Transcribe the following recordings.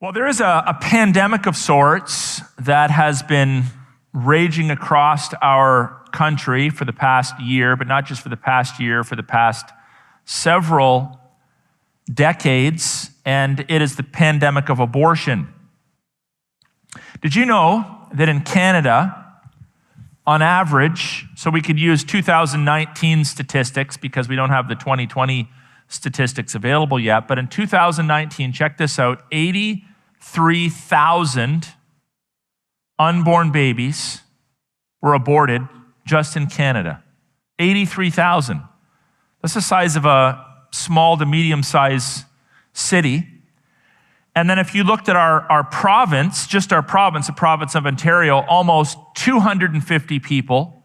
Well, there is a pandemic of sorts that has been raging across our country for the past year, but not just for the past year, for the past several decades, and it is the pandemic of abortion. Did you know that in Canada, on average, so we could use 2019 statistics because we don't have the 2020 statistics available yet, but in 2019, check this out, 83,000 unborn babies were aborted just in Canada. 83,000. That's the size of a small to medium-sized city. And then if you looked at our province, just our province, the province of Ontario, almost 250 people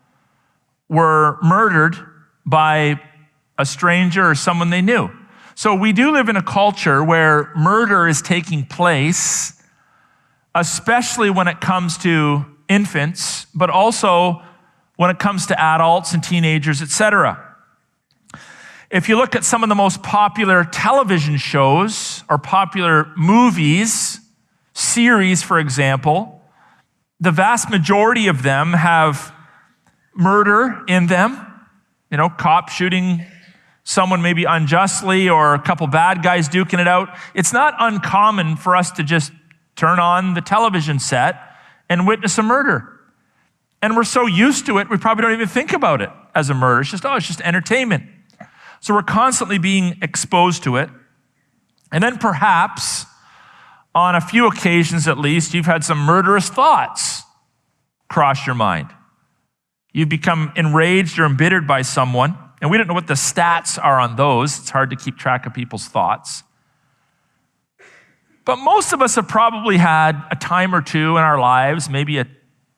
were murdered by a stranger or someone they knew. So we do live in a culture where murder is taking place, especially when it comes to infants, but also when it comes to adults and teenagers, etc. If you look at some of the most popular television shows or popular movies, series, for example, the vast majority of them have murder in them. You know, cop shooting someone maybe unjustly or a couple bad guys duking it out. It's not uncommon for us to just turn on the television set and witness a murder. And we're so used to it, we probably don't even think about it as a murder. It's just entertainment. So we're constantly being exposed to it. And then perhaps, on a few occasions at least, you've had some murderous thoughts cross your mind. You've become enraged or embittered by someone, and we don't know what the stats are on those. It's hard to keep track of people's thoughts. But most of us have probably had a time or two in our lives, maybe a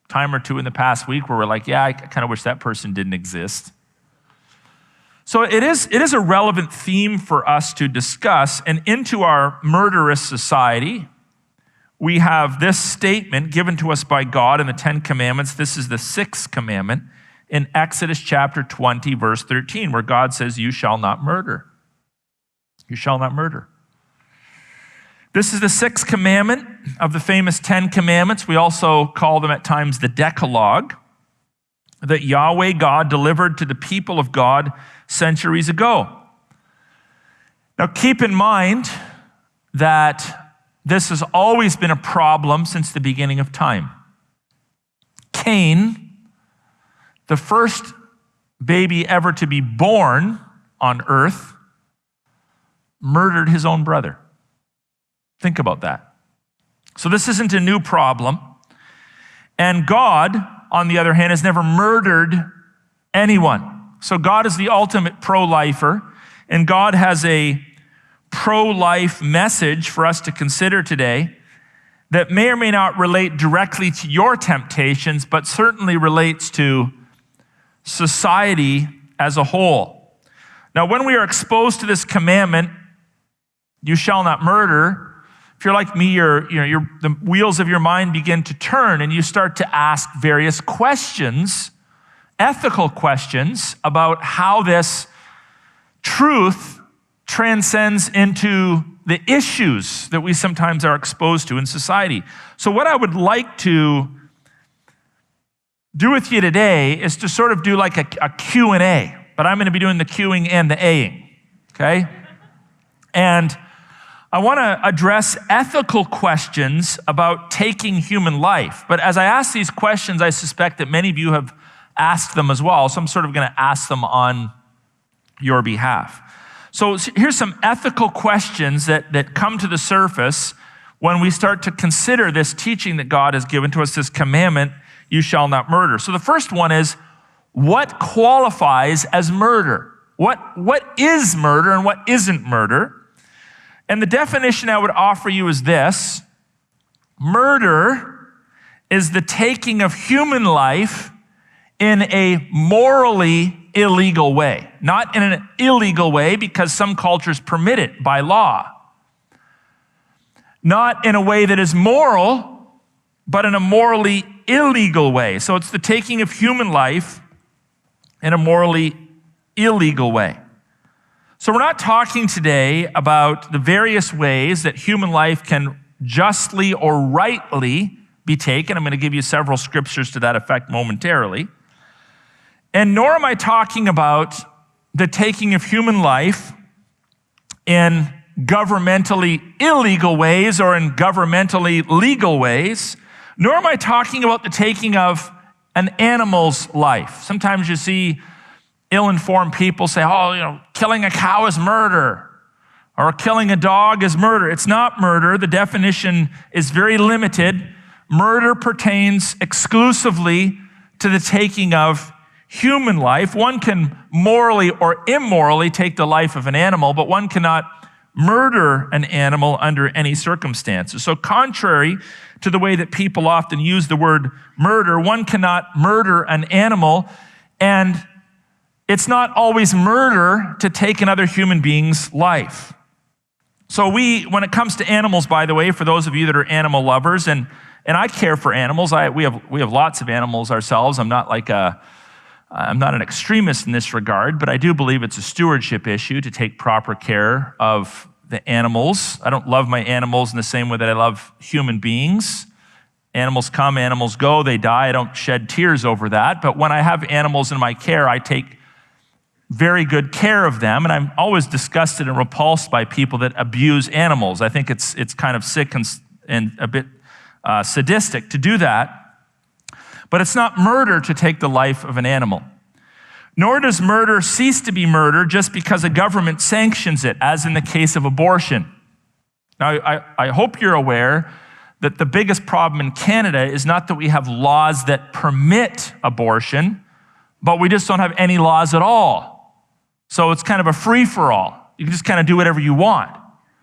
time or two in the past week, where we're like, yeah, I kind of wish that person didn't exist. So it is a relevant theme for us to discuss, and into our murderous society, we have this statement given to us by God in the 10 Commandments. This is the 6th commandment in Exodus chapter 20, verse 13, where God says, you shall not murder. You shall not murder. This is the 6th commandment of the famous 10 Commandments. We also call them at times the Decalogue, that Yahweh God delivered to the people of God centuries ago. Now keep in mind that this has always been a problem since the beginning of time. Cain, the first baby ever to be born on earth, murdered his own brother. Think about that. So this isn't a new problem. And God, on the other hand, has never murdered anyone. So God is the ultimate pro-lifer, and God has a pro-life message for us to consider today that may or may not relate directly to your temptations, but certainly relates to society as a whole. Now, when we are exposed to this commandment, you shall not murder, if you're like me, the wheels of your mind begin to turn and you start to ask various questions, ethical questions about how this truth transcends into the issues that we sometimes are exposed to in society. So what I would like to do with you today is to sort of do like a Q&A, but I'm going to be doing the Qing and the Aing, okay? And I want to address ethical questions about taking human life. But as I ask these questions, I suspect that many of you have asked them as well, so I'm sort of going to ask them on your behalf. So here's some ethical questions that come to the surface when we start to consider this teaching that God has given to us, this commandment, you shall not murder. So the first one is, what qualifies as murder? What is murder and what isn't murder? And the definition I would offer you is this: murder is the taking of human life in a morally illegal way. Not in an illegal way because some cultures permit it by law. Not in a way that is moral, but in a morally illegal way. So it's the taking of human life in a morally illegal way. So we're not talking today about the various ways that human life can justly or rightly be taken. I'm going to give you several scriptures to that effect momentarily. And nor am I talking about the taking of human life in governmentally illegal ways or in governmentally legal ways, nor am I talking about the taking of an animal's life. Sometimes you see ill-informed people say, killing a cow is murder, or killing a dog is murder. It's not murder. The definition is very limited. Murder pertains exclusively to the taking of human life. One can morally or immorally take the life of an animal, but one cannot murder an animal under any circumstances. So contrary to the way that people often use the word murder, one cannot murder an animal, and it's not always murder to take another human being's life. So when it comes to animals, by the way, for those of you that are animal lovers, and I care for animals, we have lots of animals ourselves. I'm not an extremist in this regard, but I do believe it's a stewardship issue to take proper care of the animals. I don't love my animals in the same way that I love human beings. Animals come, animals go, they die. I don't shed tears over that. But when I have animals in my care, I take very good care of them. And I'm always disgusted and repulsed by people that abuse animals. I think it's kind of sick and a bit sadistic to do that. But it's not murder to take the life of an animal. Nor does murder cease to be murder just because a government sanctions it, as in the case of abortion. Now, I hope you're aware that the biggest problem in Canada is not that we have laws that permit abortion, but we just don't have any laws at all. So it's kind of a free-for-all. You can just kind of do whatever you want.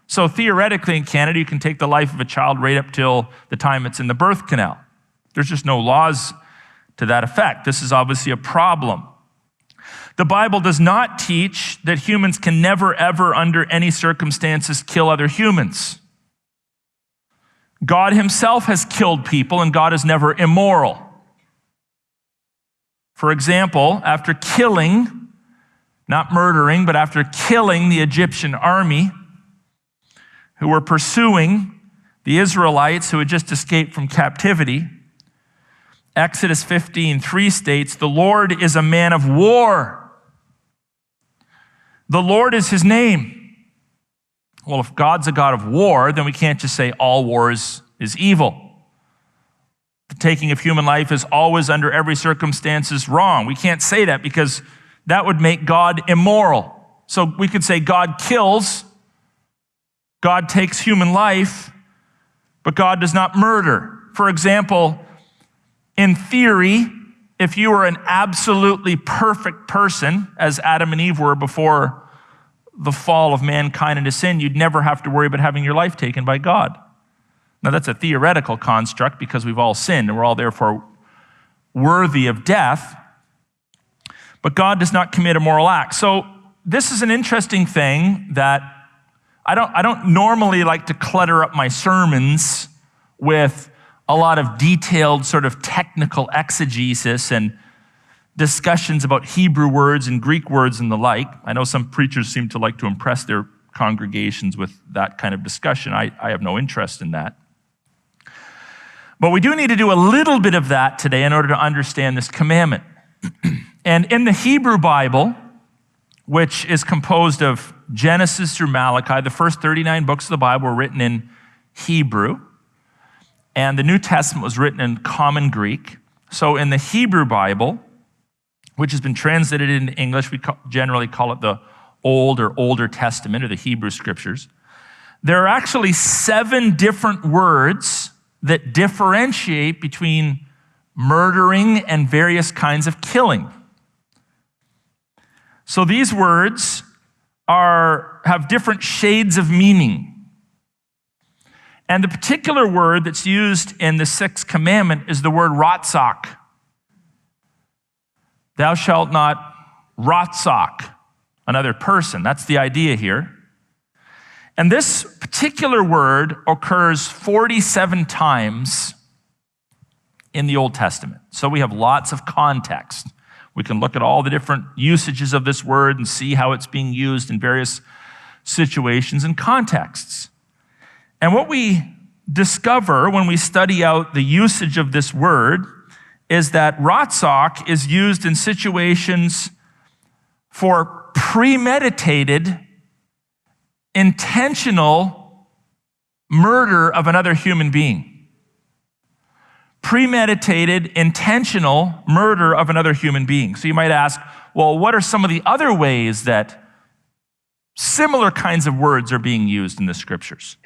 So theoretically in Canada, you can take the life of a child right up till the time it's in the birth canal. There's just no laws to that effect. This is obviously a problem. The Bible does not teach that humans can never, ever, under any circumstances, kill other humans. God himself has killed people, and God is never immoral. For example, after killing, not murdering, but after killing the Egyptian army who were pursuing the Israelites who had just escaped from captivity, Exodus 15:3 states, "The Lord is a man of war. The Lord is his name." Well, if God's a God of war, then we can't just say all war is evil. The taking of human life is always, under every circumstance, wrong. We can't say that because that would make God immoral. So we could say God kills, God takes human life, but God does not murder. For example, in theory, if you were an absolutely perfect person, as Adam and Eve were before the fall of mankind into sin, you'd never have to worry about having your life taken by God. Now that's a theoretical construct because we've all sinned and we're all therefore worthy of death. But God does not commit a moral act. So this is an interesting thing that I don't normally like to clutter up my sermons with a lot of detailed sort of technical exegesis and discussions about Hebrew words and Greek words and the like. I know some preachers seem to like to impress their congregations with that kind of discussion. I have no interest in that. But we do need to do a little bit of that today in order to understand this commandment. And in the Hebrew Bible, which is composed of Genesis through Malachi, the first 39 books of the Bible were written in Hebrew, and the New Testament was written in Common Greek. So in the Hebrew Bible, which has been translated into English, we generally call it the Old or Older Testament, or the Hebrew Scriptures. There are actually 7 different words that differentiate between murdering and various kinds of killing. So these words have different shades of meaning. And the particular word that's used in the 6th commandment is the word ratzak. Thou shalt not ratzak another person. That's the idea here. And this particular word occurs 47 times in the Old Testament. So we have lots of context. We can look at all the different usages of this word and see how it's being used in various situations and contexts. And what we discover when we study out the usage of this word is that ratzak is used in situations for premeditated, intentional murder of another human being. Premeditated, intentional murder of another human being. So you might ask, well, what are some of the other ways that similar kinds of words are being used in the scriptures?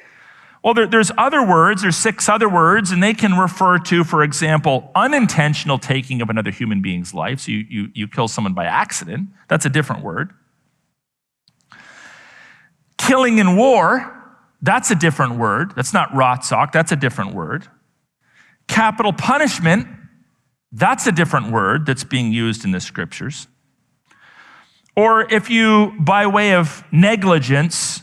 Well, there's other words, there's 6 other words, and they can refer to, for example, unintentional taking of another human being's life. So you kill someone by accident. That's a different word. Killing in war, that's a different word. That's not ratzak, that's a different word. Capital punishment, that's a different word that's being used in the scriptures. Or if you, by way of negligence,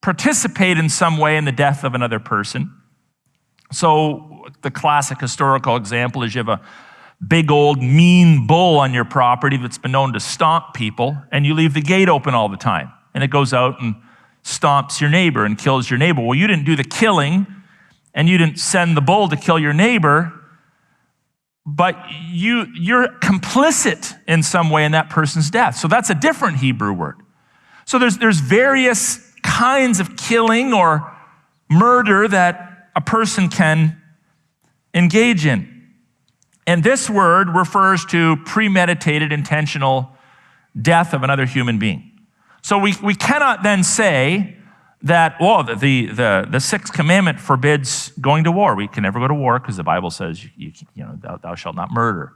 participate in some way in the death of another person. So the classic historical example is you have a big old mean bull on your property that's been known to stomp people, and you leave the gate open all the time, and it goes out and stomps your neighbor and kills your neighbor. Well, you didn't do the killing, and you didn't send the bull to kill your neighbor, but you're complicit in some way in that person's death. So that's a different Hebrew word. So there's various kinds of killing or murder that a person can engage in. And this word refers to premeditated, intentional death of another human being. So we cannot then say that, well, the sixth commandment forbids going to war. We can never go to war because the Bible says, thou shalt not murder.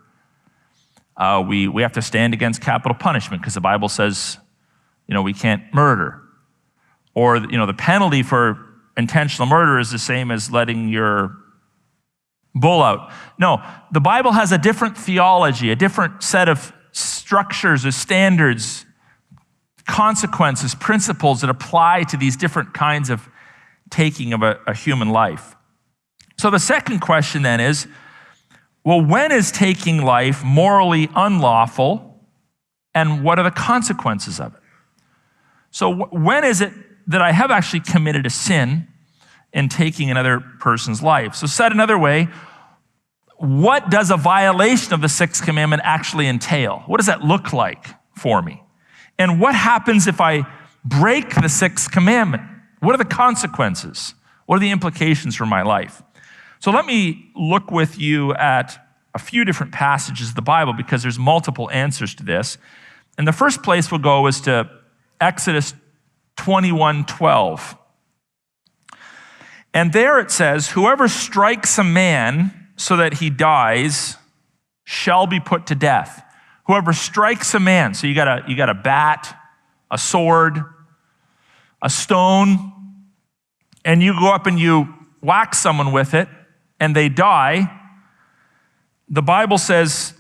We have to stand against capital punishment because the Bible says, we can't murder. Or, the penalty for intentional murder is the same as letting your bull out. No, the Bible has a different theology, a different set of structures or standards, consequences, principles that apply to these different kinds of taking of a human life. So the second question then is, well, when is taking life morally unlawful, and what are the consequences of it? So when is it that I have actually committed a sin in taking another person's life? So said another way, what does a violation of the sixth commandment actually entail? What does that look like for me? And what happens if I break the sixth commandment? What are the consequences? What are the implications for my life? So let me look with you at a few different passages of the Bible because there's multiple answers to this. And the first place we'll go is to Exodus 21:12. And there it says, whoever strikes a man so that he dies shall be put to death. Whoever strikes a man, so you got a bat, a sword, a stone, and you go up and you whack someone with it, and they die, the Bible says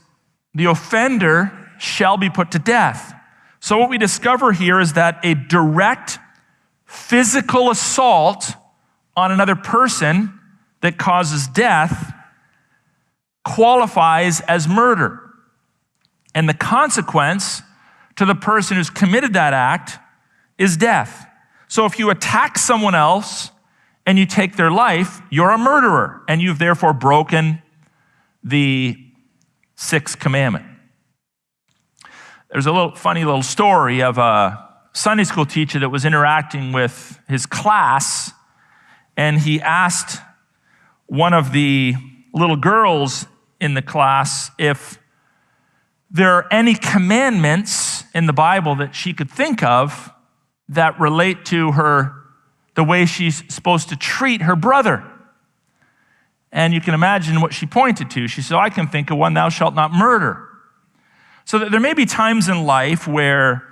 the offender shall be put to death. So what we discover here is that a direct physical assault on another person that causes death qualifies as murder. And the consequence to the person who's committed that act is death. So if you attack someone else and you take their life, you're a murderer, and you've therefore broken the sixth commandment. There's a funny little story of a Sunday school teacher that was interacting with his class, and he asked one of the little girls in the class if there are any commandments in the Bible that she could think of that relate to the way she's supposed to treat her brother. And you can imagine what she pointed to. She said, I can think of one, thou shalt not murder. So there may be times in life where,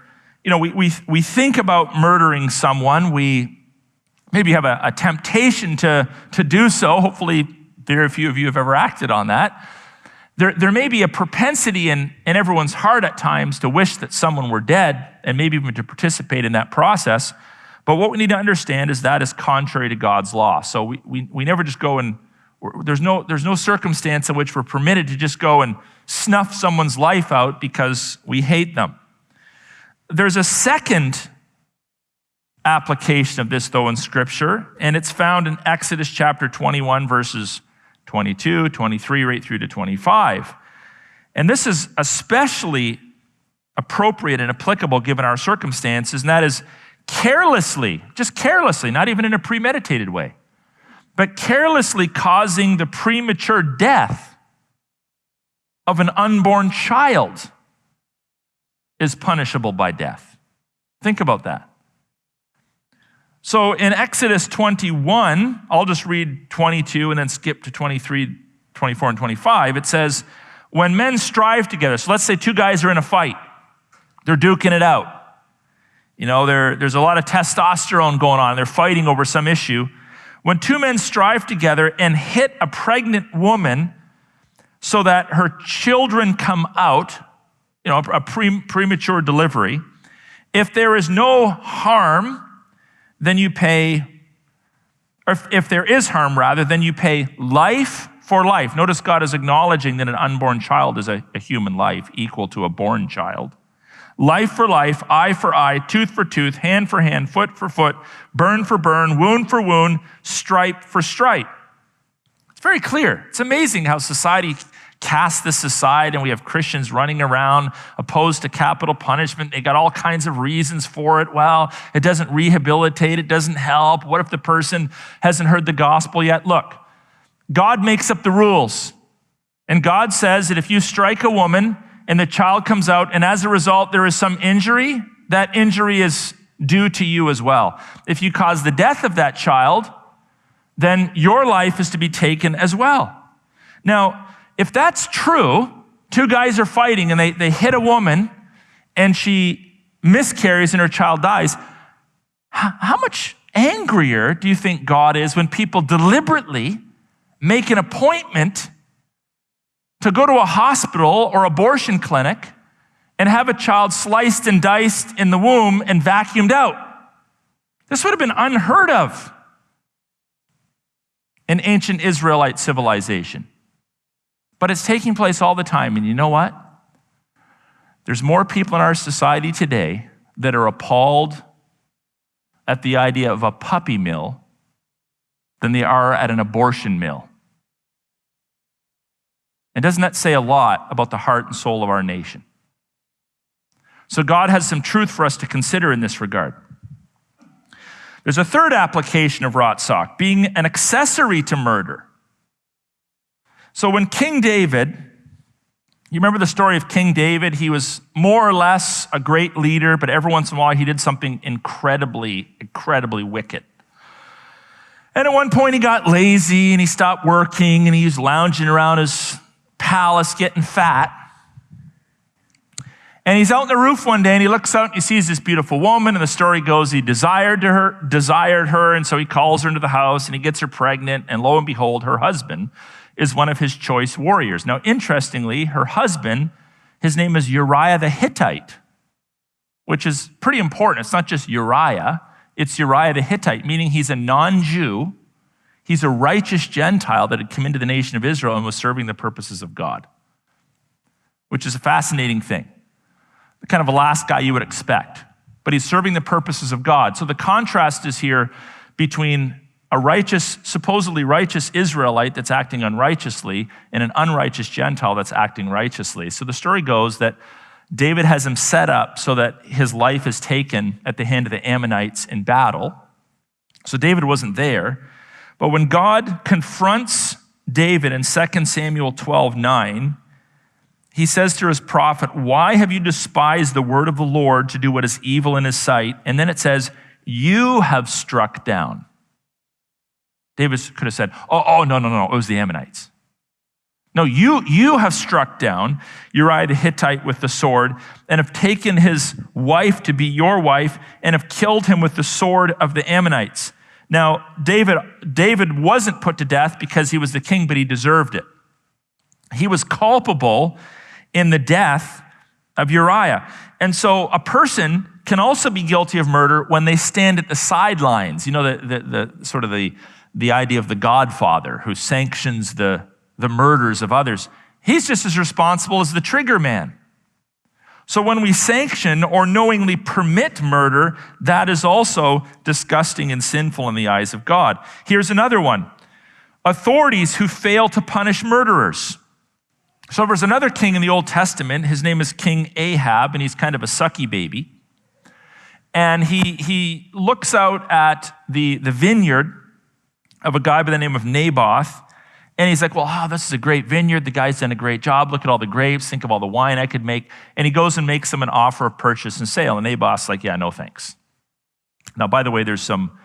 we think about murdering someone. We maybe have a temptation to do so. Hopefully, very few of you have ever acted on that. There may be a propensity in everyone's heart at times to wish that someone were dead and maybe even to participate in that process. But what we need to understand is that is contrary to God's law. So we never just go and, there's no circumstance in which we're permitted to just go and snuff someone's life out because we hate them. There's a second application of this, though, in Scripture, and it's found in Exodus chapter 21, verses 22, 23, right through to 25. And this is especially appropriate and applicable given our circumstances, and that is carelessly, just carelessly, not even in a premeditated way, but carelessly causing the premature death of an unborn child is punishable by death. Think about that. So in Exodus 21, I'll just read 22 and then skip to 23, 24, and 25. It says, when men strive together, so let's say two guys are in a fight. They're duking it out. You know, there's a lot of testosterone going on. They're fighting over some issue. When two men strive together and hit a pregnant woman so that her children come out, you know, a premature delivery, if there is no harm, then you pay, or if there is harm rather, then you pay life for life. Notice God is acknowledging that an unborn child is a human life equal to a born child. Life for life, eye for eye, tooth for tooth, hand for hand, foot for foot, burn for burn, wound for wound, stripe for stripe. It's very clear. It's amazing how society casts this aside, and we have Christians running around opposed to capital punishment. They got all kinds of reasons for it. Well, it doesn't rehabilitate, it doesn't help. What if the person hasn't heard the gospel yet? Look, God makes up the rules. And God says that if you strike a woman and the child comes out, and as a result there is some injury, that injury is due to you as well. If you cause the death of that child, then your life is to be taken as well. Now, if that's true, two guys are fighting and they hit a woman and she miscarries and her child dies, how much angrier do you think God is when people deliberately make an appointment to go to a hospital or abortion clinic and have a child sliced and diced in the womb and vacuumed out? This would have been unheard of in ancient Israelite civilization. But it's taking place all the time, and you know what? There's more people in our society today that are appalled at the idea of a puppy mill than they are at an abortion mill. And doesn't that say a lot about the heart and soul of our nation? So God has some truth for us to consider in this regard. There's a third application of Ratzak, being an accessory to murder. So when King David, you remember the story of King David? He was more or less a great leader, but every once in a while he did something incredibly, incredibly wicked. And at one point he got lazy and he stopped working and he was lounging around his palace getting fat. And he's out on the roof one day and he looks out and he sees this beautiful woman, and the story goes he desired her, and so he calls her into the house and he gets her pregnant, and lo and behold, her husband is one of his choice warriors. Now, interestingly, her husband, his name is Uriah the Hittite, which is pretty important. It's not just Uriah, it's Uriah the Hittite, meaning he's a non-Jew. He's a righteous Gentile that had come into the nation of Israel and was serving the purposes of God, which is a fascinating thing. The kind of a last guy you would expect, but he's serving the purposes of God. So the contrast is here between a righteous, supposedly righteous Israelite that's acting unrighteously and an unrighteous Gentile that's acting righteously. So the story goes that David has him set up so that his life is taken at the hand of the Ammonites in battle. So David wasn't there. But when God confronts David in 2 Samuel 12:9, he says to his prophet, "Why have you despised the word of the Lord to do what is evil in his sight?" And then it says, "You have struck down." David could have said, no, it was the Ammonites. No, you have struck down Uriah the Hittite with the sword and have taken his wife to be your wife and have killed him with the sword of the Ammonites. Now, David wasn't put to death because he was the king, but he deserved it. He was culpable in the death of Uriah. And so a person can also be guilty of murder when they stand at the sidelines. You know, the sort of the idea of the Godfather who sanctions the murders of others. He's just as responsible as the trigger man. So when we sanction or knowingly permit murder, that is also disgusting and sinful in the eyes of God. Here's another one. Authorities who fail to punish murderers. So there's another king in the Old Testament. His name is King Ahab, and he's kind of a sucky baby. And he looks out at the vineyard of a guy by the name of Naboth, and he's like, well, this is a great vineyard. The guy's done a great job. Look at all the grapes. Think of all the wine I could make. And he goes and makes him an offer of purchase and sale. And Naboth's like, yeah, no thanks. Now, by the way, there's some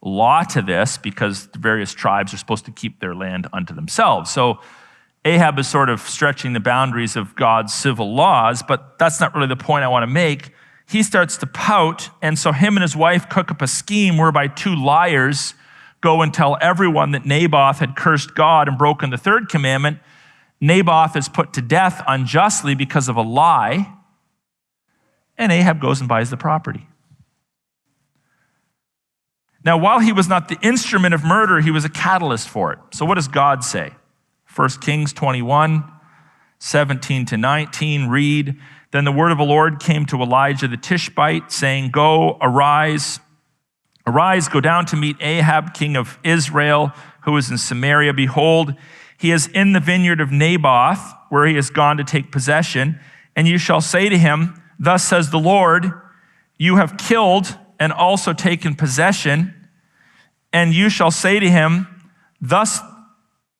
law to this because the various tribes are supposed to keep their land unto themselves. So Ahab is sort of stretching the boundaries of God's civil laws, but that's not really the point I want to make. He starts to pout, and so him and his wife cook up a scheme whereby two liars go and tell everyone that Naboth had cursed God and broken the third commandment. Naboth is put to death unjustly because of a lie, and Ahab goes and buys the property. Now, while he was not the instrument of murder, he was a catalyst for it. So what does God say? 1 Kings 21, 17 to 19, read, Then the word of the Lord came to Elijah the Tishbite, saying, Go, arise, go down to meet Ahab, king of Israel, who is in Samaria. Behold, he is in the vineyard of Naboth, where he has gone to take possession. And you shall say to him, Thus says the Lord, you have killed and also taken possession. And you shall say to him, Thus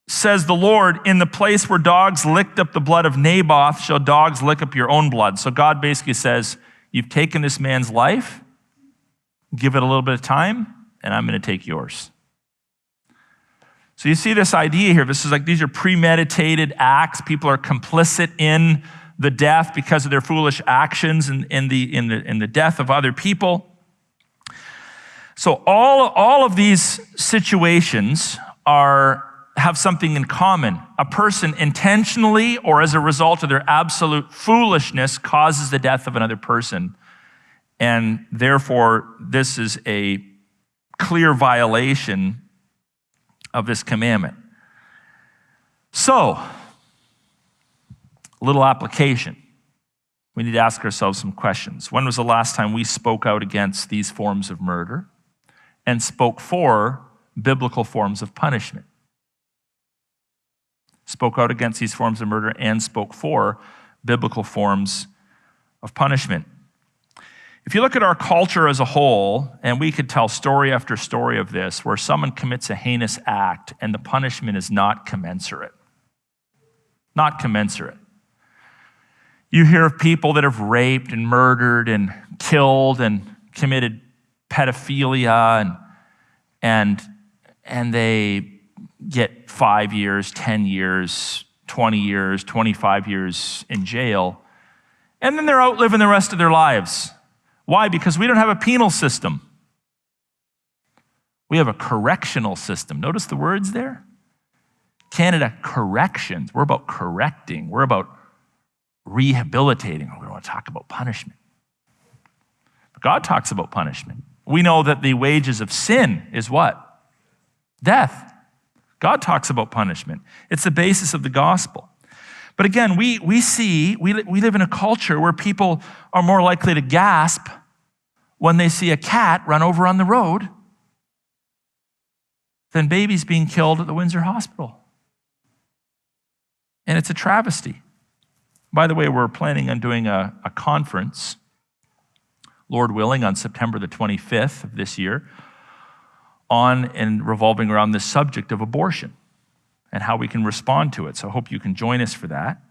says the Lord, in the place where dogs licked up the blood of Naboth, shall dogs lick up your own blood. So God basically says, you've taken this man's life, give it a little bit of time, and I'm going to take yours. So you see this idea here. This is like, these are premeditated acts. People are complicit in the death because of their foolish actions and in the death of other people. So all of these situations have something in common. A person intentionally or as a result of their absolute foolishness causes the death of another person. And therefore, this is a clear violation of this commandment. So, a little application. We need to ask ourselves some questions. When was the last time we spoke out against these forms of murder and spoke for biblical forms of punishment? Spoke out against these forms of murder and spoke for biblical forms of punishment. If you look at our culture as a whole, and we could tell story after story of this, where someone commits a heinous act and the punishment is not commensurate. Not commensurate. You hear of people that have raped and murdered and killed and committed pedophilia and they get 5 years, 10 years, 20 years, 25 years in jail, and then they're out living the rest of their lives. Why? Because we don't have a penal system. We have a correctional system. Notice the words there? Canada, corrections. We're about correcting. We're about rehabilitating. We don't want to talk about punishment. But God talks about punishment. We know that the wages of sin is what? Death. God talks about punishment. It's the basis of the gospel. But again, we live in a culture where people are more likely to gasp when they see a cat run over on the road than babies being killed at the Windsor Hospital. And it's a travesty. By the way, we're planning on doing a conference, Lord willing, on September the 25th of this year, on and revolving around this subject of abortion and how we can respond to it. So I hope you can join us for that.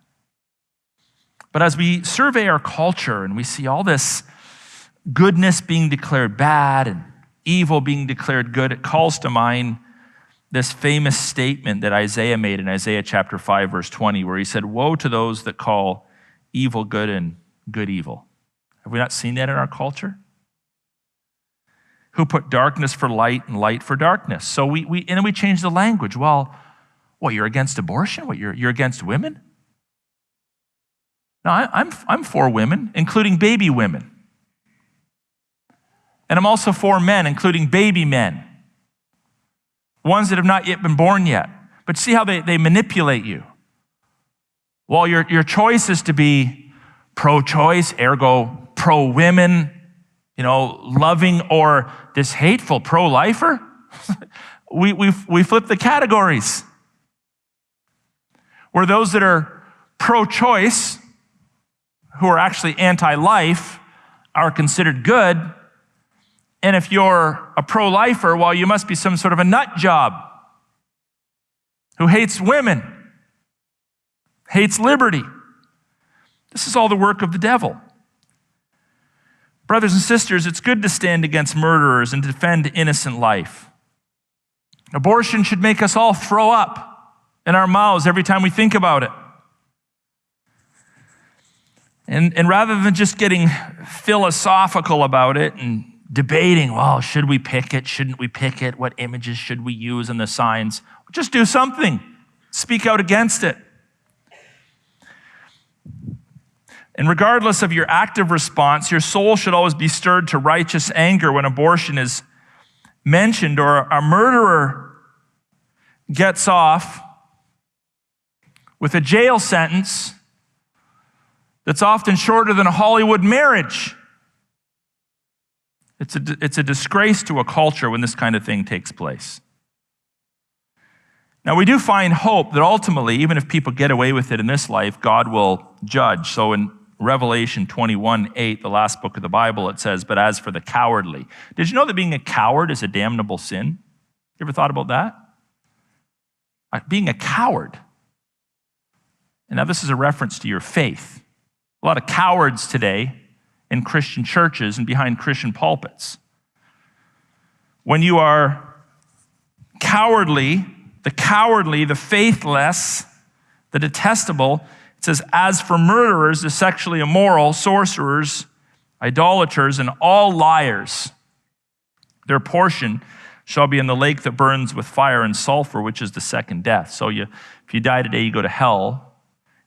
But as we survey our culture and we see all this goodness being declared bad and evil being declared good, it calls to mind this famous statement that Isaiah made in Isaiah chapter 5, verse 20, where he said, "Woe to those that call evil good and good evil." Have we not seen that in our culture? Who put darkness for light and light for darkness. So we change the language. Well, what, you're against abortion? What, you're against women? No, I'm for women, including baby women. And I'm also for men, including baby men. Ones that have not yet been born yet. But see how they manipulate you. Well, your choice is to be pro-choice, ergo pro-women, loving, or this hateful pro-lifer. we flip the categories. Where those that are pro-choice, who are actually anti-life, are considered good. And if you're a pro-lifer, well, you must be some sort of a nut job who hates women, hates liberty. This is all the work of the devil. Brothers and sisters, it's good to stand against murderers and defend innocent life. Abortion should make us all throw up in our mouths every time we think about it. And rather than just getting philosophical about it and debating, well, should we pick it? Shouldn't we pick it? What images should we use in the signs? Just do something. Speak out against it. And regardless of your active response, your soul should always be stirred to righteous anger when abortion is mentioned or a murderer gets off with a jail sentence that's often shorter than a Hollywood marriage. It's a disgrace to a culture when this kind of thing takes place. Now, we do find hope that ultimately, even if people get away with it in this life, God will judge. So in Revelation 21:8, the last book of the Bible, it says, "But as for the cowardly." Did you know that being a coward is a damnable sin? You ever thought about that? Being a coward. And now this is a reference to your faith. A lot of cowards today in Christian churches and behind Christian pulpits. When you are cowardly, the faithless, the detestable, it says, "As for murderers, the sexually immoral, sorcerers, idolaters, and all liars, their portion shall be in the lake that burns with fire and sulfur, which is the second death." So if you die today, you go to hell.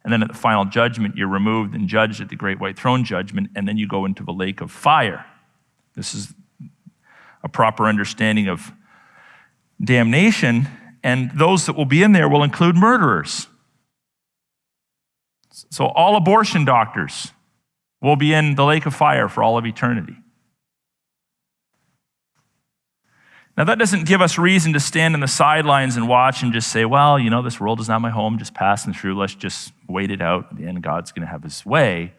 And then at the final judgment, you're removed and judged at the great white throne judgment, and then you go into the lake of fire. This is a proper understanding of damnation, and those that will be in there will include murderers. So all abortion doctors will be in the lake of fire for all of eternity. Now, that doesn't give us reason to stand on the sidelines and watch and just say, well, this world is not my home, just passing through. Let's just wait it out. At the end, God's going to have his way.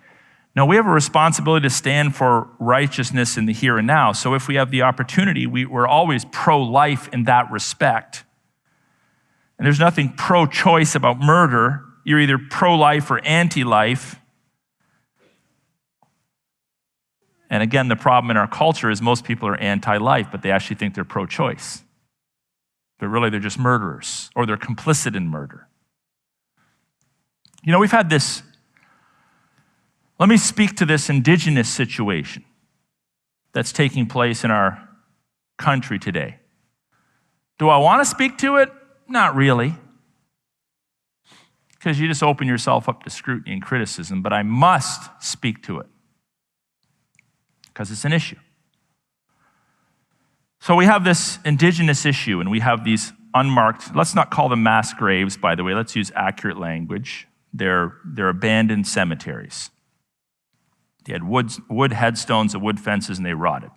No, we have a responsibility to stand for righteousness in the here and now. So if we have the opportunity, we're always pro-life in that respect. And there's nothing pro-choice about murder. You're either pro-life or anti-life. And again, the problem in our culture is most people are anti-life, but they actually think they're pro-choice. But really, they're just murderers, or they're complicit in murder. We've had this, let me speak to this indigenous situation that's taking place in our country today. Do I want to speak to it? Not really. Because you just open yourself up to scrutiny and criticism, but I must speak to it. Because it's an issue. So we have this indigenous issue, and we have these unmarked, let's not call them mass graves, by the way, let's use accurate language. They're abandoned cemeteries. They had wood headstones and wood fences, and they rotted.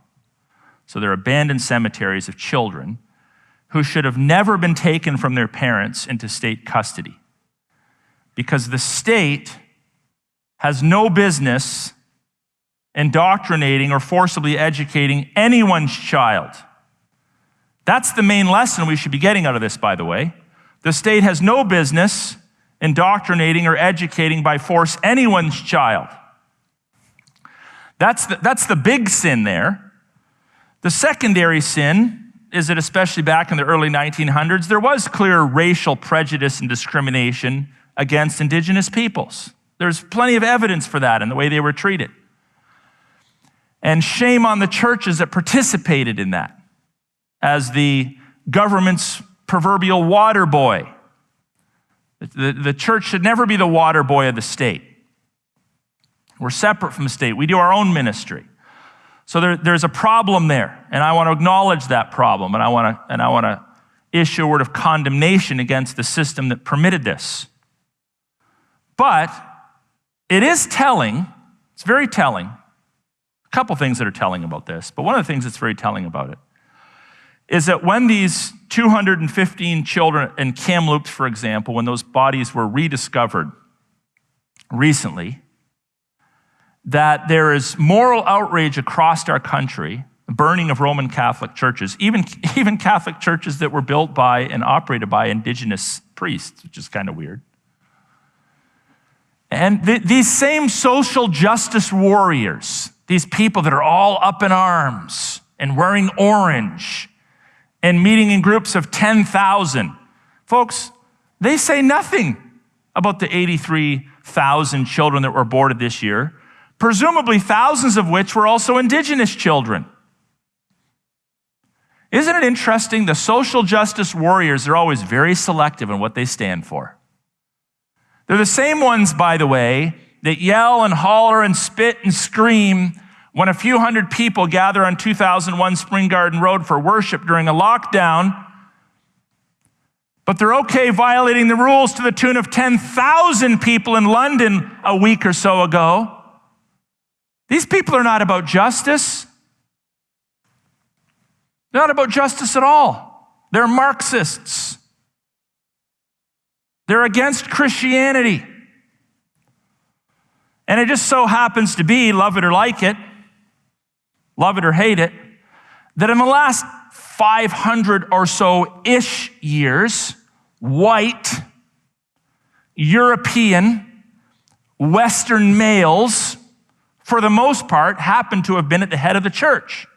So they're abandoned cemeteries of children who should have never been taken from their parents into state custody. Because the state has no business indoctrinating or forcibly educating anyone's child. That's the main lesson we should be getting out of this, by the way. The state has no business indoctrinating or educating by force anyone's child. That's the big sin there. The secondary sin is that especially back in the early 1900s, there was clear racial prejudice and discrimination against indigenous peoples. There's plenty of evidence for that in the way they were treated. And shame on the churches that participated in that as the government's proverbial water boy. The church should never be the water boy of the state. We're separate from the state. We do our own ministry. So there's a problem there, and I want to acknowledge that problem, and I want to issue a word of condemnation against the system that permitted this. But it is telling It's very telling. A couple things that are telling about this, but one of the things that's very telling about it is that when these 215 children in Kamloops, for example, when those bodies were rediscovered recently, that there is moral outrage across our country, the burning of Roman Catholic churches, even Catholic churches that were built by and operated by indigenous priests, which is kind of weird. And these same social justice warriors, these people that are all up in arms and wearing orange and meeting in groups of 10,000, folks, they say nothing about the 83,000 children that were aborted this year, presumably thousands of which were also indigenous children. Isn't it interesting? The social justice warriors are always very selective in what they stand for. They're the same ones, by the way, that yell and holler and spit and scream when a few hundred people gather on 2001 Spring Garden Road for worship during a lockdown, but they're okay violating the rules to the tune of 10,000 people in London a week or so ago. These people are not about justice. They're not about justice at all. They're Marxists. They're against Christianity. And it just so happens to be, love it or like it, love it or hate it, that in the last 500 or so-ish years, white, European, Western males, for the most part, happen to have been at the head of the church. It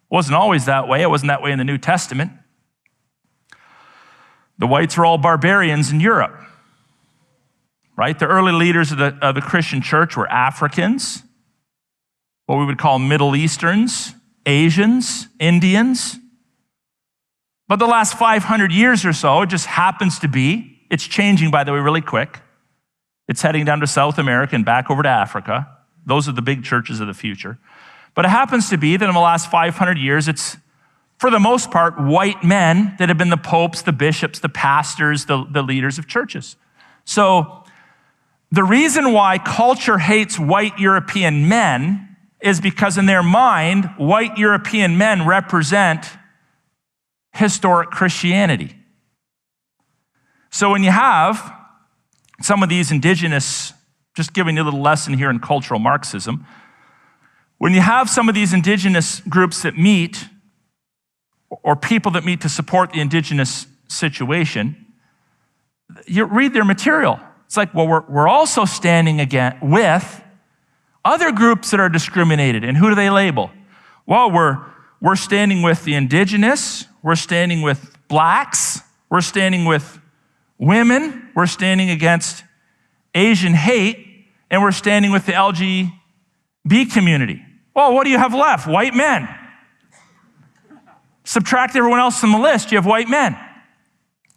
wasn't always that way. It wasn't that way in the New Testament. The whites were all barbarians in Europe, right? The early leaders of the Christian church were Africans, what we would call Middle Easterns, Asians, Indians. But the last 500 years or so, it just happens to be, it's changing, by the way, really quick. It's heading down to South America and back over to Africa. Those are the big churches of the future. But it happens to be that in the last 500 years, it's, for the most part, white men that have been the popes, the bishops, the pastors, the leaders of churches. So the reason why culture hates white European men is because in their mind, white European men represent historic Christianity. So when you have some of these indigenous, just giving you a little lesson here in cultural Marxism, when you have some of these indigenous groups that meet, or people that meet to support the indigenous situation, you read their material. It's like, well, we're also standing again with other groups that are discriminated. And who do they label? Well, we're standing with the indigenous, we're standing with blacks, we're standing with women, we're standing against Asian hate, and we're standing with the LGBT community. Well, what do you have left? White men. Subtract everyone else from the list, you have white men.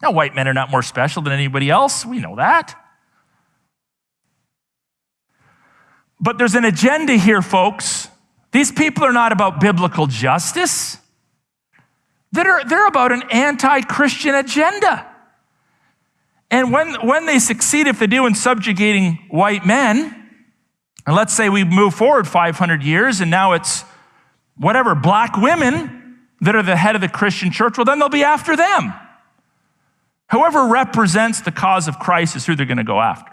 Now, white men are not more special than anybody else. We know that. But there's an agenda here, folks. These people are not about biblical justice. They're about an anti-Christian agenda. And when they succeed, if they do, in subjugating white men, and let's say we move forward 500 years and now it's whatever, black women that are the head of the Christian church, well, then they'll be after them. Whoever represents the cause of Christ is who they're going to go after.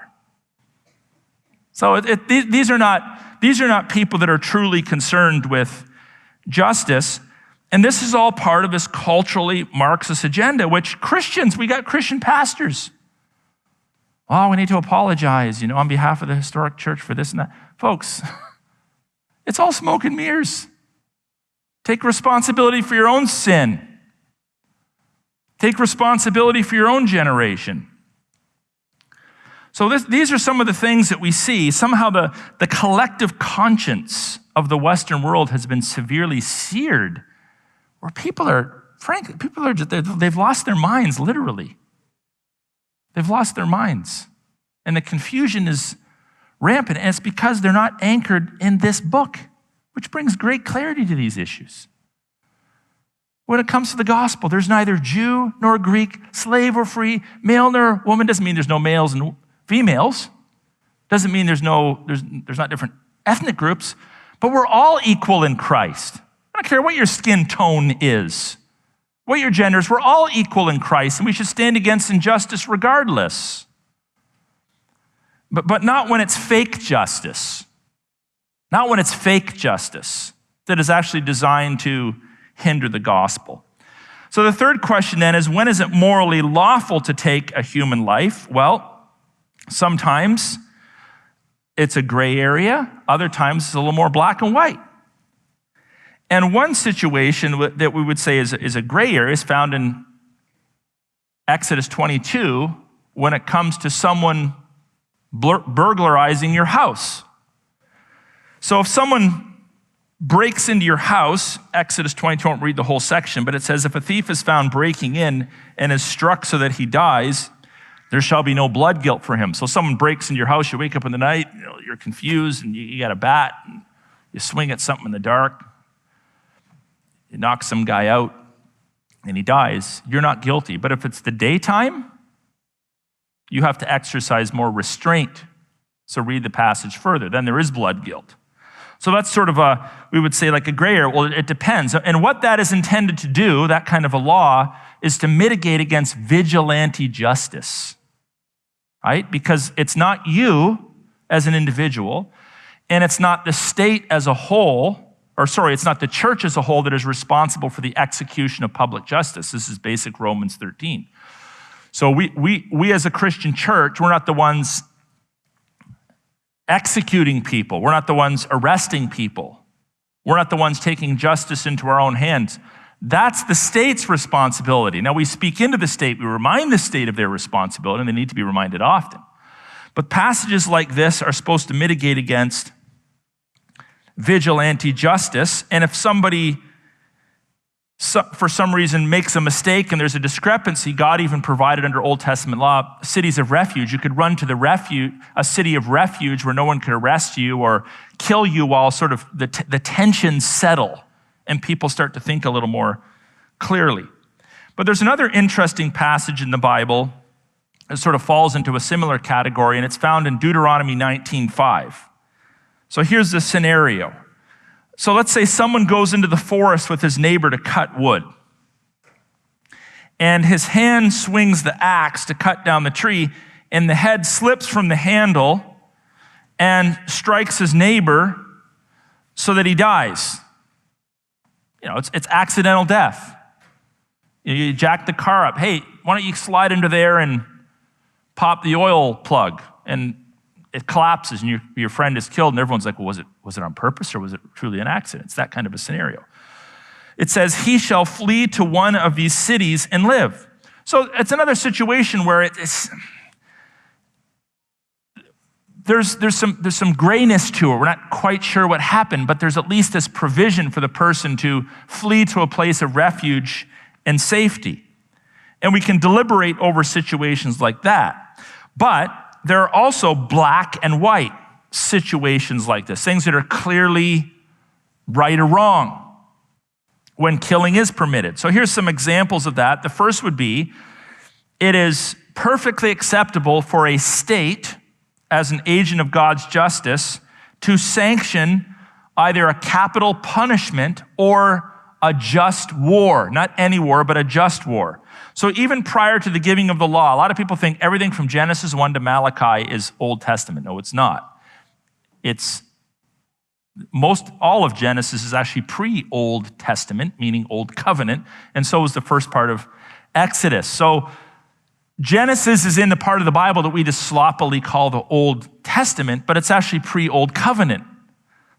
So these are not people that are truly concerned with justice. And this is all part of this culturally Marxist agenda, which Christians, we got Christian pastors. Oh, we need to apologize, on behalf of the historic church for this and that. Folks, it's all smoke and mirrors. Take responsibility for your own sin. Take responsibility for your own generation. So these are some of the things that we see. Somehow the collective conscience of the Western world has been severely seared, where they've lost their minds, literally. They've lost their minds. And the confusion is rampant, and it's because they're not anchored in this book, which brings great clarity to these issues. When it comes to the gospel, there's neither Jew nor Greek, slave or free, male nor woman. Doesn't mean there's no males and females. Doesn't mean there's not different ethnic groups, but we're all equal in Christ. I don't care what your skin tone is, what your gender is, we're all equal in Christ, and we should stand against injustice regardless. But not when it's fake justice. Not when it's fake justice that is actually designed to hinder the gospel. So the third question then is, when is it morally lawful to take a human life? Well, sometimes it's a gray area. Other times it's a little more black and white. And one situation that we would say is a gray area is found in Exodus 22 when it comes to someone burglarizing your house. So if someone breaks into your house, Exodus 22, I won't read the whole section, but it says, if a thief is found breaking in and is struck so that he dies, there shall be no blood guilt for him. So someone breaks into your house, you wake up in the night, you're confused, and you got a bat, and you swing at something in the dark, you knock some guy out, and he dies. You're not guilty. But if it's the daytime, you have to exercise more restraint. So read the passage further. Then there is blood guilt. So that's sort of we would say like a gray area. Well, it depends. And what that is intended to do, that kind of a law, is to mitigate against vigilante justice, right? Because it's not you as an individual, and it's not the state as a whole, it's not the church as a whole that is responsible for the execution of public justice. This is basic Romans 13. So we as a Christian church, we're not the ones executing people. We're not the ones arresting people. We're not the ones taking justice into our own hands. That's the state's responsibility. Now, we speak into the state. We remind the state of their responsibility, and they need to be reminded often. But passages like this are supposed to mitigate against vigilante justice. And if somebody, for some reason, makes a mistake and there's a discrepancy, God even provided under Old Testament law cities of refuge. You could run to a city of refuge where no one could arrest you or kill you while sort of the tensions settle and people start to think a little more clearly. But there's another interesting passage in the Bible that sort of falls into a similar category, and it's found in Deuteronomy 19:5. So here's the scenario. So let's say someone goes into the forest with his neighbor to cut wood, and his hand swings the axe to cut down the tree, and the head slips from the handle and strikes his neighbor so that he dies. It's accidental death. You jack the car up. Hey, why don't you slide into there and pop the oil plug? And it collapses and your friend is killed, and everyone's like, well, was it on purpose or was it truly an accident? It's that kind of a scenario. It says, he shall flee to one of these cities and live. So it's another situation where there's some grayness to it. We're not quite sure what happened, but there's at least this provision for the person to flee to a place of refuge and safety. And we can deliberate over situations like that. But there are also black and white situations like this, things that are clearly right or wrong when killing is permitted. So here's some examples of that. The first would be, it is perfectly acceptable for a state as an agent of God's justice to sanction either a capital punishment or a just war. Not any war, but a just war. So even prior to the giving of the law, a lot of people think everything from Genesis 1 to Malachi is Old Testament. No, it's not. All of Genesis is actually pre-Old Testament, meaning Old Covenant, and so is the first part of Exodus. So Genesis is in the part of the Bible that we just sloppily call the Old Testament, but it's actually pre-Old Covenant.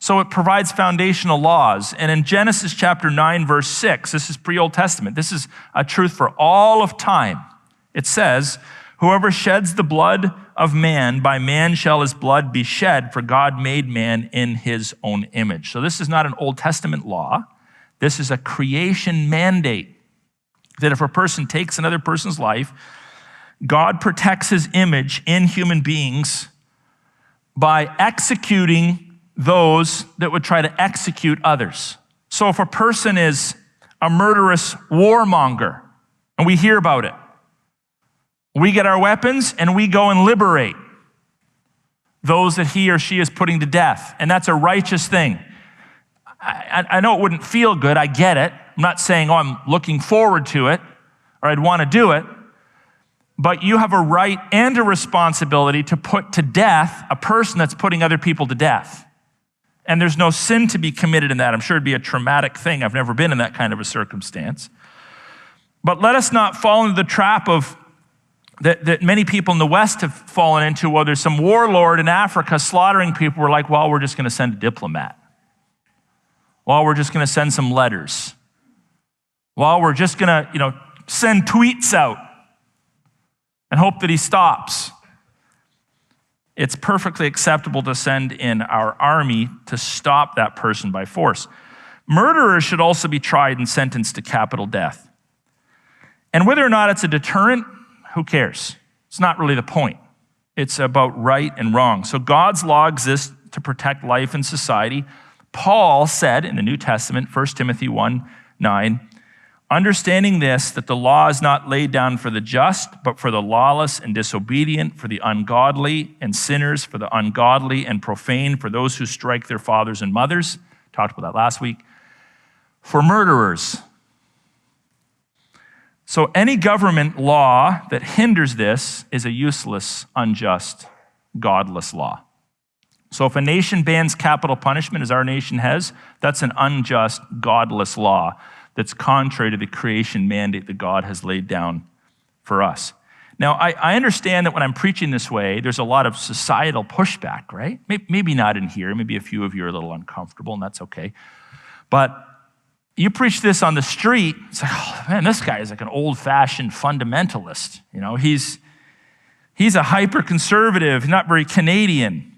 So it provides foundational laws. And in Genesis chapter 9, verse 6, this is pre-Old Testament. This is a truth for all of time. It says, whoever sheds the blood of man, by man shall his blood be shed, for God made man in his own image. So this is not an Old Testament law. This is a creation mandate that if a person takes another person's life, God protects his image in human beings by executing those that would try to execute others. So if a person is a murderous warmonger, and we hear about it, we get our weapons and we go and liberate. those that he or she is putting to death. And that's a righteous thing. I know it wouldn't feel good. I get it. I'm not saying, oh, I'm looking forward to it or I'd want to do it. But you have a right and a responsibility to put to death a person that's putting other people to death. And there's no sin to be committed in that. I'm sure it'd be a traumatic thing. I've never been in that kind of a circumstance. But let us not fall into the trap of that many people in the West have fallen into. Well, there's some warlord in Africa slaughtering people. We're like, well, we're just going to send a diplomat. Well, we're just going to send some letters. Well, we're just going to, send tweets out and hope that he stops. It's perfectly acceptable to send in our army to stop that person by force. Murderers should also be tried and sentenced to capital death. And whether or not it's a deterrent, who cares? It's not really the point. It's about right and wrong. So God's law exists to protect life and society. Paul said in the New Testament, 1 Timothy 1:9, understanding this, that the law is not laid down for the just, but for the lawless and disobedient, for the ungodly and sinners, for the ungodly and profane, for those who strike their fathers and mothers. Talked about that last week. For murderers. So any government law that hinders this is a useless, unjust, godless law. So if a nation bans capital punishment, as our nation has, that's an unjust, godless law that's contrary to the creation mandate that God has laid down for us. Now, I understand that when I'm preaching this way, there's a lot of societal pushback, right? Maybe not in here. Maybe a few of you are a little uncomfortable, and that's okay. But you preach this on the street, it's like, oh man, this guy is like an old-fashioned fundamentalist. He's a hyper-conservative, not very Canadian.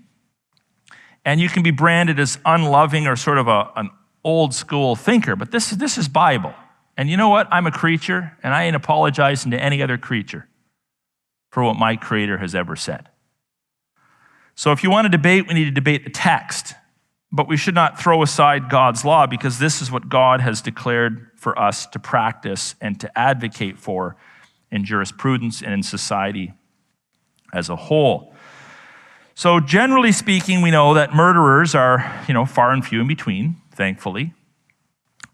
And you can be branded as unloving or sort of an old-school thinker, but this is Bible. And you know what? I'm a creature, and I ain't apologizing to any other creature for what my Creator has ever said. So if you want to debate, we need to debate the text. But we should not throw aside God's law, because this is what God has declared for us to practice and to advocate for in jurisprudence and in society as a whole. So generally speaking, we know that murderers are, far and few in between, thankfully.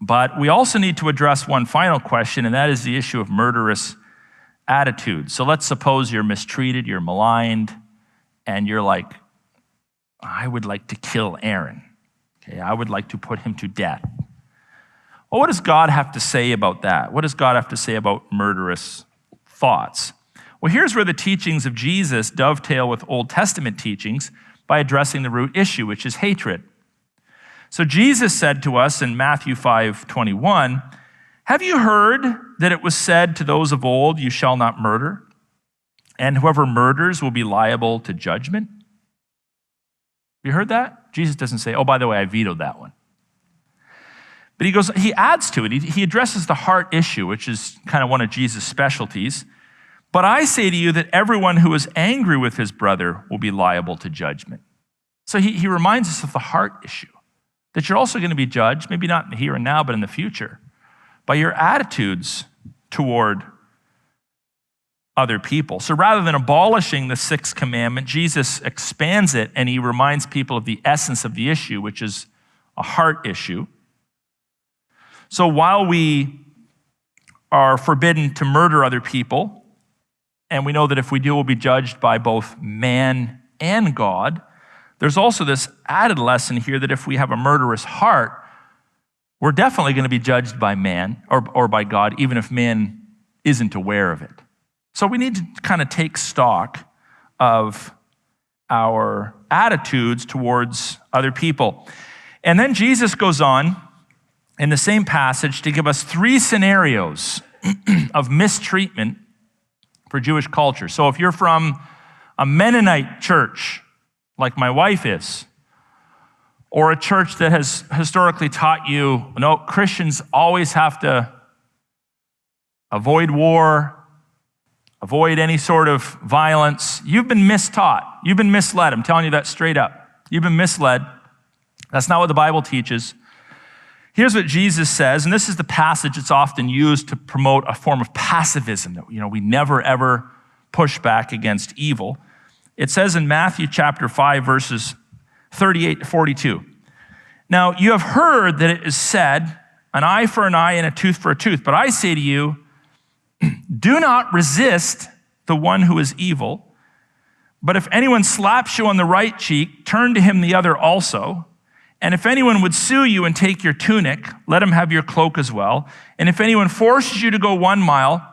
But we also need to address one final question, and that is the issue of murderous attitude. So let's suppose you're mistreated, you're maligned, and you're like, I would like to kill Aaron. Okay, I would like to put him to death. Well, what does God have to say about that? What does God have to say about murderous thoughts? Well, here's where the teachings of Jesus dovetail with Old Testament teachings by addressing the root issue, which is hatred. So Jesus said to us in Matthew 5:21, have you heard that it was said to those of old, you shall not murder, and whoever murders will be liable to judgment? You heard that? Jesus doesn't say, oh, by the way, I vetoed that one. But he adds to it. He addresses the heart issue, which is kind of one of Jesus' specialties. But I say to you that everyone who is angry with his brother will be liable to judgment. So he reminds us of the heart issue, that you're also going to be judged, maybe not in the here and now, but in the future, by your attitudes toward other people. So rather than abolishing the sixth commandment, Jesus expands it, and he reminds people of the essence of the issue, which is a heart issue. So while we are forbidden to murder other people, and we know that if we do, we'll be judged by both man and God, there's also this added lesson here that if we have a murderous heart, we're definitely going to be judged by man or by God, even if man isn't aware of it. So we need to kind of take stock of our attitudes towards other people. And then Jesus goes on in the same passage to give us 3 scenarios of mistreatment for Jewish culture. So if you're from a Mennonite church, like my wife is, or a church that has historically taught you, no, Christians always have to avoid war, avoid any sort of violence. You've been mistaught. You've been misled. I'm telling you that straight up. You've been misled. That's not what the Bible teaches. Here's what Jesus says, and this is the passage that's often used to promote a form of pacifism, that we never ever push back against evil. It says in Matthew chapter 5, verses 38 to 42. Now, you have heard that it is said, an eye for an eye and a tooth for a tooth. But I say to you, do not resist the one who is evil. But if anyone slaps you on the right cheek, turn to him the other also. And if anyone would sue you and take your tunic, let him have your cloak as well. And if anyone forces you to go 1 mile,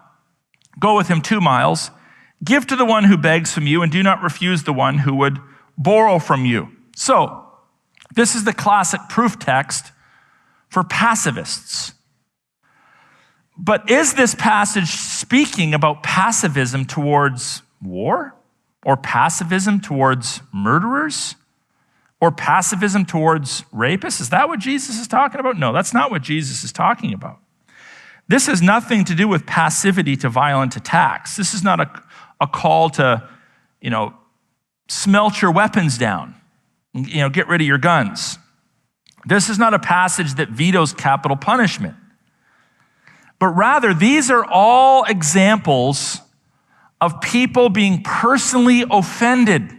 go with him 2 miles. Give to the one who begs from you, and do not refuse the one who would borrow from you. So, this is the classic proof text for pacifists. But is this passage speaking about pacifism towards war? Or pacifism towards murderers? Or pacifism towards rapists? Is that what Jesus is talking about? No, that's not what Jesus is talking about. This has nothing to do with passivity to violent attacks. This is not a call to, smelt your weapons down. Get rid of your guns. This is not a passage that vetoes capital punishment. But rather, these are all examples of people being personally offended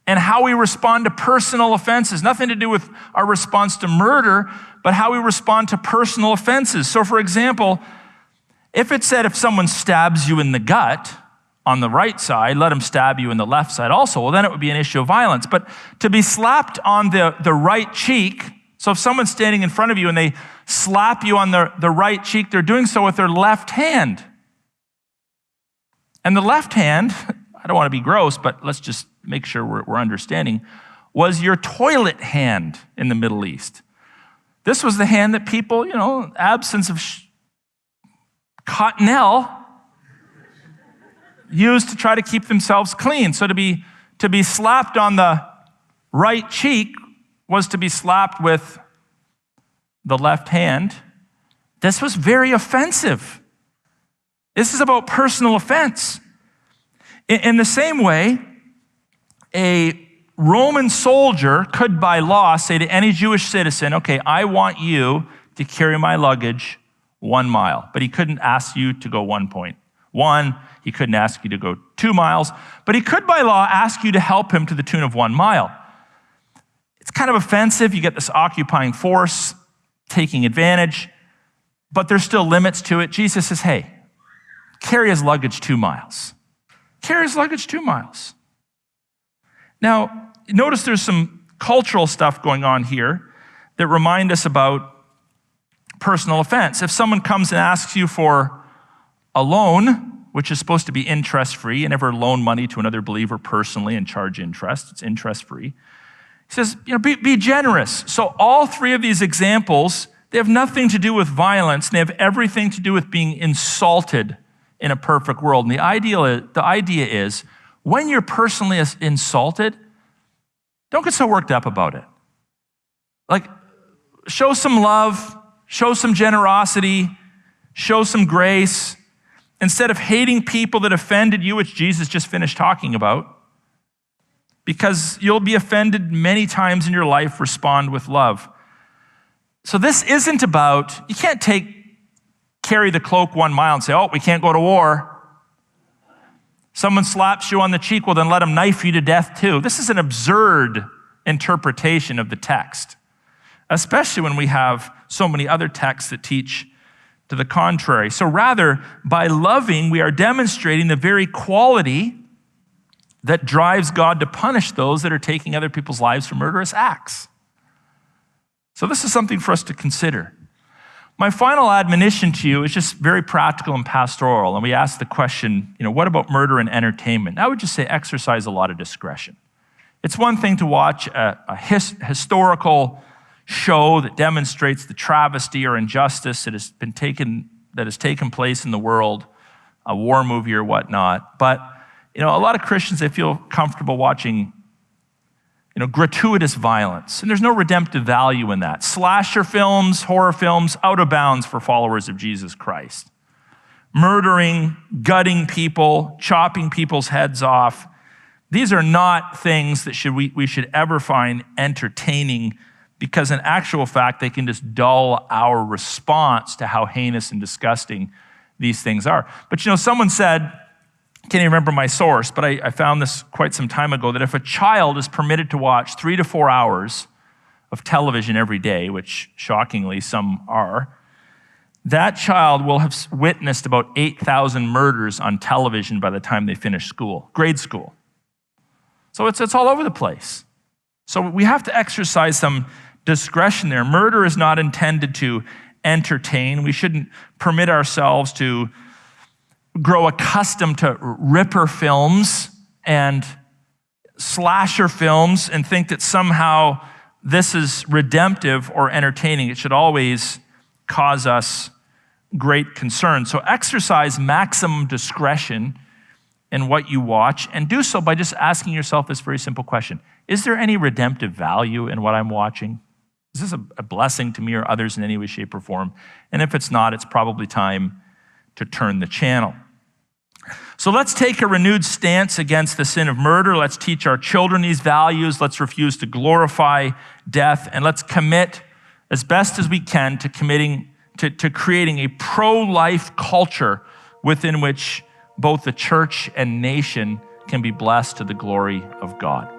and how we respond to personal offenses. Nothing to do with our response to murder, but how we respond to personal offenses. So, for example, if it said if someone stabs you in the gut, on the right side, let him stab you in the left side also. Well, then it would be an issue of violence. But to be slapped on the right cheek, so if someone's standing in front of you and they slap you on the right cheek, they're doing so with their left hand. And the left hand, I don't want to be gross, but let's just make sure we're understanding, was your toilet hand in the Middle East. This was the hand that people, absence of cottonelle, used to try to keep themselves clean. So to be slapped on the right cheek was to be slapped with the left hand. This was very offensive. This is about personal offense. In the same way, a Roman soldier could by law say to any Jewish citizen, okay, I want you to carry my luggage 1 mile. But he couldn't ask you to go 1.1. He couldn't ask you to go 2 miles, but he could by law ask you to help him to the tune of 1 mile. It's kind of offensive. You get this occupying force taking advantage, but there's still limits to it. Jesus says, hey, carry his luggage 2 miles. Carry his luggage 2 miles. Now, notice there's some cultural stuff going on here that remind us about personal offense. If someone comes and asks you for a loan, which is supposed to be interest-free, you never loan money to another believer personally and charge interest. It's interest-free. He says, be generous. So all 3 of these examples, they have nothing to do with violence. They have everything to do with being insulted in a perfect world. And the idea is, when you're personally insulted, don't get so worked up about it. Like, show some love, show some generosity, show some grace. Instead of hating people that offended you, which Jesus just finished talking about, because you'll be offended many times in your life, respond with love. So this isn't about, you can't carry the cloak 1 mile and say, oh, we can't go to war. Someone slaps you on the cheek, well, then let him knife you to death too. This is an absurd interpretation of the text, especially when we have so many other texts that teach to the contrary. So rather, by loving, we are demonstrating the very quality that drives God to punish those that are taking other people's lives for murderous acts. So this is something for us to consider. My final admonition to you is just very practical and pastoral, and we ask the question, what about murder and entertainment? I would just say exercise a lot of discretion. It's one thing to watch a historical show that demonstrates the travesty or injustice that has taken place in the world, a war movie or whatnot. But a lot of Christians, they feel comfortable watching gratuitous violence, and there's no redemptive value in that. Slasher films, horror films, out of bounds for followers of Jesus Christ. Murdering, gutting people, chopping people's heads off. These are not things that we should ever find entertaining, because in actual fact, they can just dull our response to how heinous and disgusting these things are. But someone said, can't even remember my source, but I found this quite some time ago, that if a child is permitted to watch 3 to 4 hours of television every day, which shockingly some are, that child will have witnessed about 8,000 murders on television by the time they finish school, grade school. So it's all over the place. So we have to exercise some discretion there. Murder is not intended to entertain. We shouldn't permit ourselves to grow accustomed to ripper films and slasher films and think that somehow this is redemptive or entertaining. It should always cause us great concern. So exercise maximum discretion in what you watch, and do so by just asking yourself this very simple question. Is there any redemptive value in what I'm watching? Is this a blessing to me or others in any way, shape, or form? And if it's not, it's probably time to turn the channel. So let's take a renewed stance against the sin of murder. Let's teach our children these values. Let's refuse to glorify death. And let's commit as best as we can to creating a pro-life culture within which both the church and nation can be blessed to the glory of God.